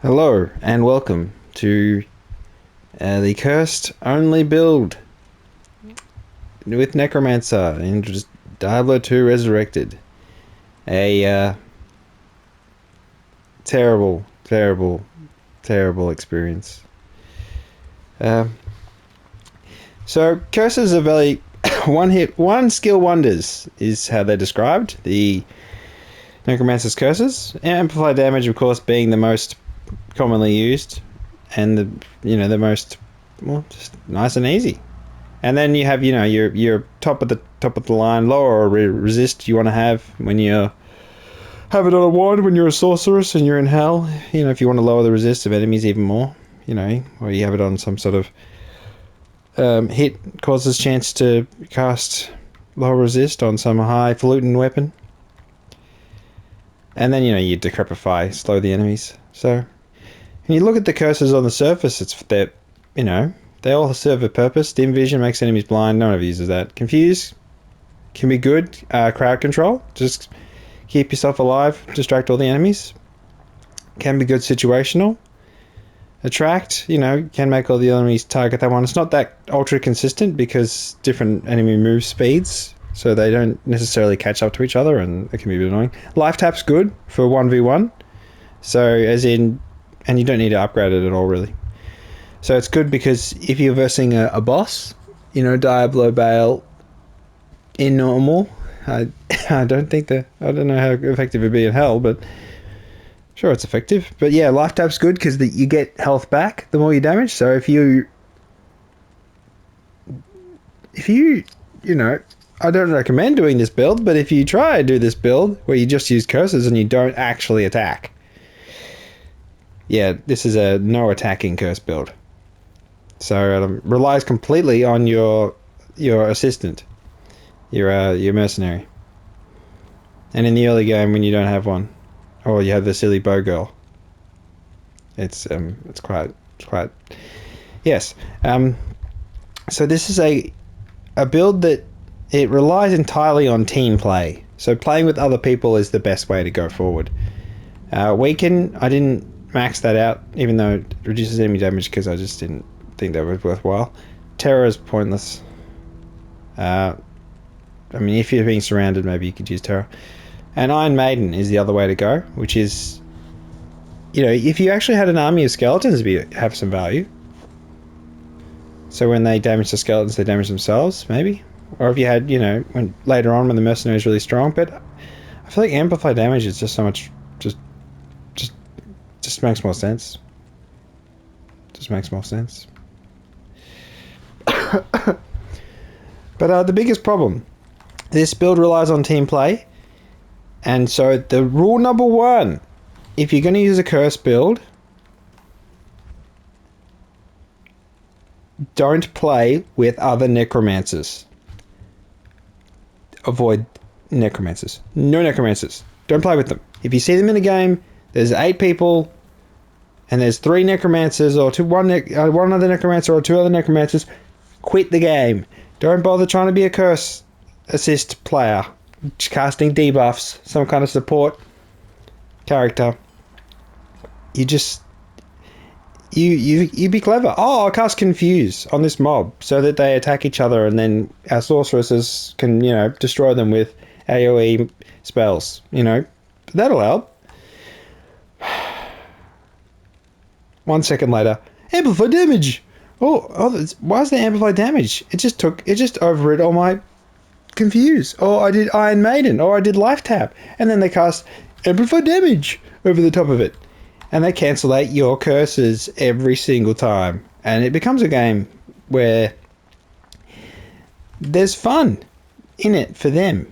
Hello and welcome to the cursed only build with Necromancer in Diablo 2 Resurrected. A terrible, terrible, terrible experience. So curses are very one skill wonders is how they're described. The Necromancer's curses, amplified damage, of course, being the most commonly used, and the most just nice and easy. And then you have your top of the line lower or resist you want to have when you have it on a wand when you're a sorceress and you're in hell. If you want to lower the resist of enemies even more, or you have it on some sort of hit causes chance to cast lower resist on some highfalutin weapon. And then you decrepify, slow the enemies. So when you look at the curses on the surface, they all serve a purpose. Dim vision makes enemies blind. No one ever uses that. Confuse can be good. Crowd control, just keep yourself alive, distract all the enemies. Can be good situational. Attract, can make all the enemies target that one. It's not that ultra consistent because different enemy move speeds, so they don't necessarily catch up to each other, and it can be a bit annoying. Life tap's good for 1v1, and you don't need to upgrade it at all, really. So it's good because if you're versing a boss, Diablo Bale in normal, I don't know how effective it'd be in hell, but sure it's effective. But yeah, life tap's good because you get health back the more you damage. So if you I don't recommend doing this build, but if you try to do this build where you just use curses and you don't actually attack, yeah, this is a no attacking curse build. So it relies completely on your assistant, your mercenary. And in the early game when you don't have one, or you have the silly bow girl, it's quite yes. So this is a build that it relies entirely on team play. So playing with other people is the best way to go forward. Weaken, I didn't max that out, even though it reduces enemy damage because I just didn't think that was worthwhile. Terror is pointless. If you're being surrounded, maybe you could use Terror. And Iron Maiden is the other way to go, which is, if you actually had an army of skeletons, have some value. So when they damage the skeletons, they damage themselves, maybe. Or if you had, when later on when the mercenary is really strong. But I feel like amplified damage is just so much, just makes more sense. Just makes more sense. But the biggest problem, this build relies on team play. And so the rule number one, if you're going to use a curse build, don't play with other necromancers. Avoid necromancers. No necromancers. Don't play with them. If you see them in a game, there's 8 people, and there's 3 necromancers, or one other necromancer, or 2 other necromancers, quit the game. Don't bother trying to be a curse assist player. Casting debuffs, some kind of support character. You be clever. Oh, I'll cast Confuse on this mob so that they attack each other, and then our sorceresses can, destroy them with AoE spells. That'll help. 1 second later, amplify damage. Why is there amplified damage? It just overrid all my Confuse. Or I did Iron Maiden. Or I did Life Tap. And then they cast amplified damage over the top of it. And they cancel out your curses every single time. And it becomes a game where there's fun in it for them.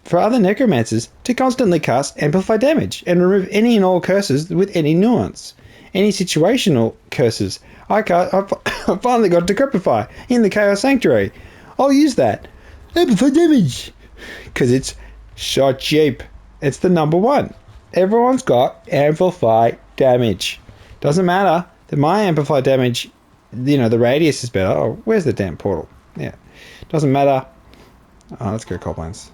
For other necromancers to constantly cast amplified damage and remove any and all curses with any nuance. Any situational curses. I finally got Decrepify in the Chaos Sanctuary. I'll use that. Amplified damage. Because it's shot cheap. It's the number one. Everyone's got amplified damage. Doesn't matter that my amplified damage, the radius is better. Oh, where's the damn portal? Yeah. Doesn't matter. Oh, let's go Cobblines.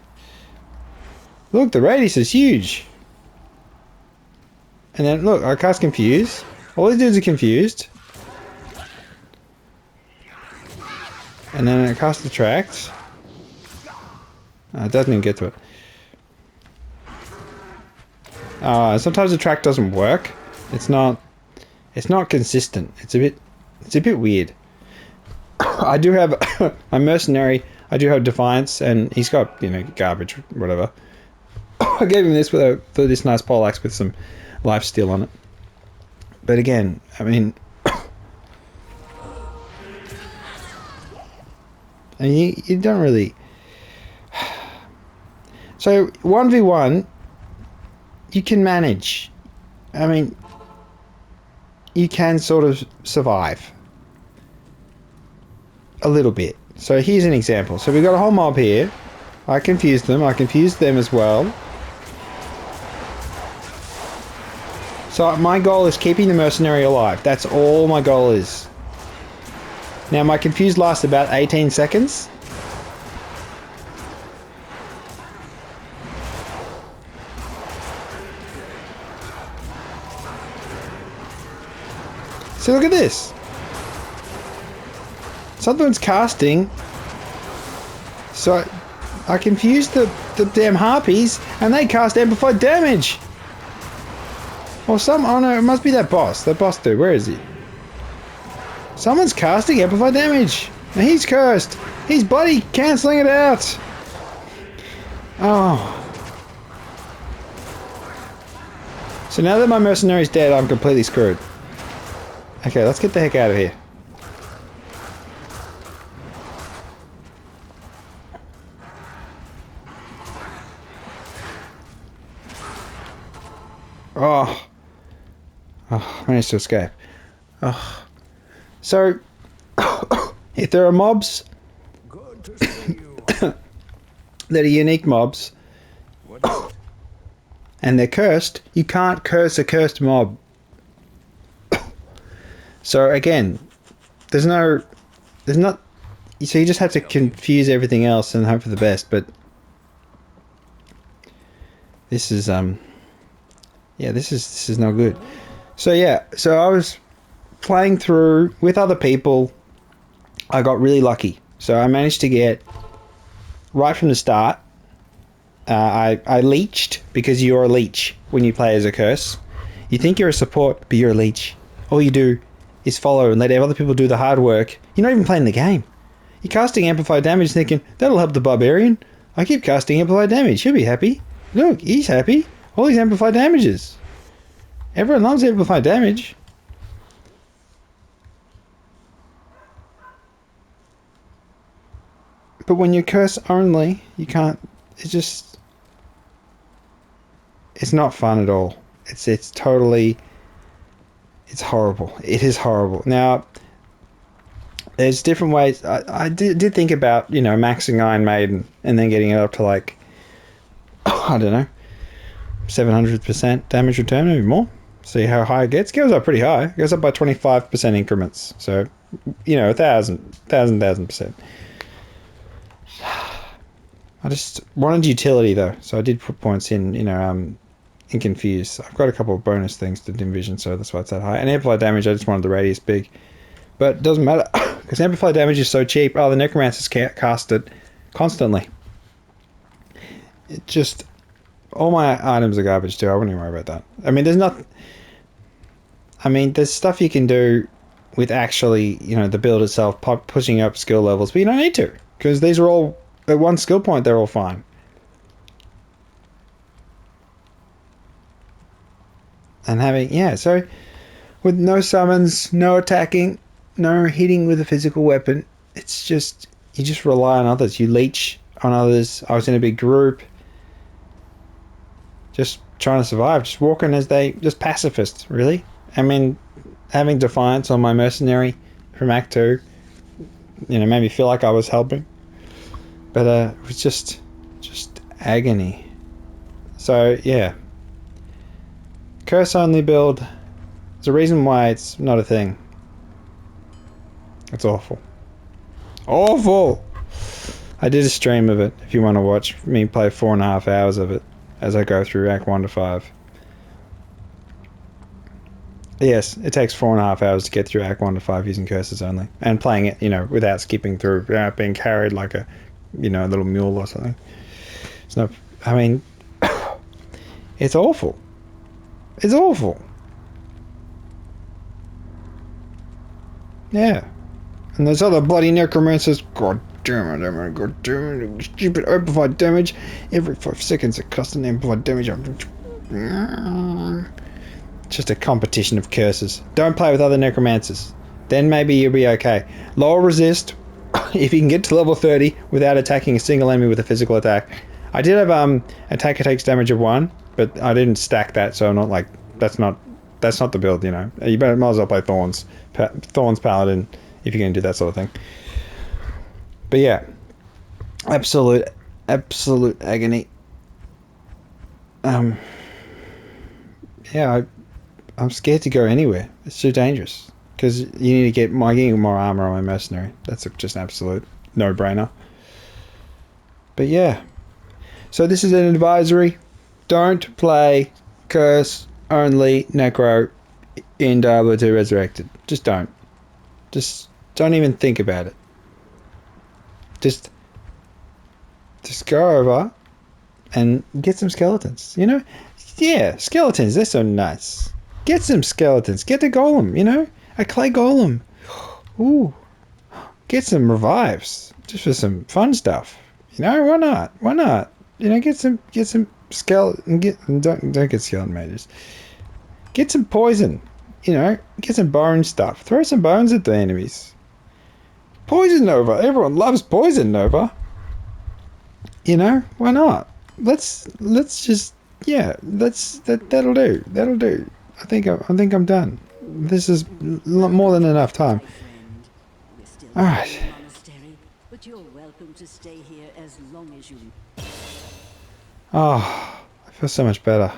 Look, the radius is huge. And then, look, I cast Confuse. All these dudes are confused. And then I cast Attract. It doesn't even get to it. Sometimes Attract doesn't work. It's not consistent. It's a bit weird. I do have a mercenary. I do have Defiance, and he's got, you know, garbage, whatever. I gave him this for this nice poleaxe with some lifesteal on it. But again, I mean, you don't really. So 1v1, you can manage. I mean, you can sort of survive a little bit. So here's an example. So we've got a whole mob here. I confused them. I confused them as well. So my goal is keeping the mercenary alive. That's all my goal is. Now my confuse lasts about 18 seconds. So look at this. Something's casting. So I confused the damn harpies and they cast amplified damage. Or oh no, it must be that boss. That boss dude, where is he? Someone's casting amplified damage. And he's cursed. He's bloody cancelling it out. Oh. So now that my mercenary's dead, I'm completely screwed. Okay, let's get the heck out of here. Oh. Oh, managed to escape. Oh. So, if there are mobs that are unique mobs, and they're cursed, you can't curse a cursed mob. So again, there's not, so you just have to confuse everything else and hope for the best, but this is, yeah, this is not good. So yeah, so I was playing through with other people. I got really lucky. So I managed to get, right from the start, I leeched, because you're a leech when you play as a curse. You think you're a support, but you're a leech. All you do is follow and let other people do the hard work. You're not even playing the game. You're casting amplified damage thinking, that'll help the barbarian. I keep casting amplified damage. He'll be happy. Look, he's happy. All these amplified damages. Everyone loves amplified damage. But when you curse only, you can't, it's not fun at all. It's totally, it's horrible. It is horrible. Now, there's different ways. I did think about, you know, maxing Iron Maiden and then getting it up to like, I don't know, 700% damage return, maybe more. See how high it gets. It goes up pretty high. It goes up by 25% increments. So, you know, 1,000%. I just wanted utility though, so I did put points in, you know, in Confuse. I've got a couple of bonus things to Envision, so that's why it's that high. And Amplified Damage, I just wanted the radius big. But it doesn't matter, because Amplified Damage is so cheap. Oh, the Necromancers can't cast it constantly. It just, all my items are garbage too, I wouldn't even worry about that. I mean, there's stuff you can do with actually, you know, the build itself, pushing up skill levels, but you don't need to, because these are all, at one skill point, they're all fine. And having, yeah, so with no summons, no attacking, no hitting with a physical weapon, it's just, you just rely on others. You leech on others. I was in a big group, just trying to survive, just walking as just pacifists, really. I mean, having Defiance on my mercenary from Act 2, you know, made me feel like I was helping. But it was just agony. So, yeah. Curse only build. There's a reason why it's not a thing. It's awful. Awful! I did a stream of it, if you want to watch me play 4.5 hours of it as I go through Act 1 to 5. Yes, it takes 4.5 hours to get through Act 1 to 5 using curses only. And playing it, without skipping through, without being carried like a little mule or something. It's not, I mean, it's awful. It's awful. Yeah. And those other bloody necromancers, god damn it, god damn it, stupid amplified damage. Every 5 seconds it costs an amplified damage. Just a competition of curses. Don't play with other necromancers. Then maybe you'll be okay. Lower resist if you can get to level 30 without attacking a single enemy with a physical attack. I did have attacker takes damage of 1, but I didn't stack that, so I'm not like that's not the build, You might as well play Thorns Paladin if you're gonna do that sort of thing. But yeah, absolute agony. Yeah, I'm scared to go anywhere. It's too dangerous. Because you need to get getting more armor on my mercenary. That's just an absolute no-brainer. But yeah. So this is an advisory. Don't play Curse only Necro in Diablo 2 Resurrected. Just don't. Just don't even think about it. Just go over and get some skeletons, Yeah, skeletons, they're so nice. Get some skeletons. Get a golem, a clay golem. Ooh. Get some revives. Just for some fun stuff. Why not? Why not? Get some skeleton. Don't get skeleton mages. Get some poison. Get some bone stuff. Throw some bones at the enemies. Poison Nova. Everyone loves Poison Nova. Why not? Let's just that'll do. That'll do. I think I'm done. This is more than enough time. All right. But you're welcome to stay here as long as you. Oh, I feel so much better.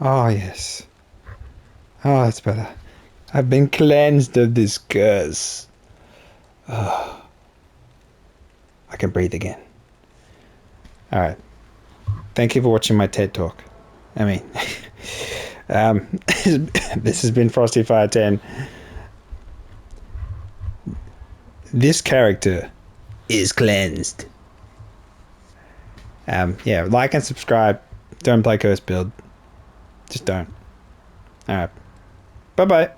Oh yes. Oh, that's better. I've been cleansed of this curse. Oh, I can breathe again. All right. Thank you for watching my TED Talk. I mean, this has been Frosty Fire 10. This character is cleansed. Yeah, like and subscribe. Don't play curse build. Just don't. All right. Bye-bye.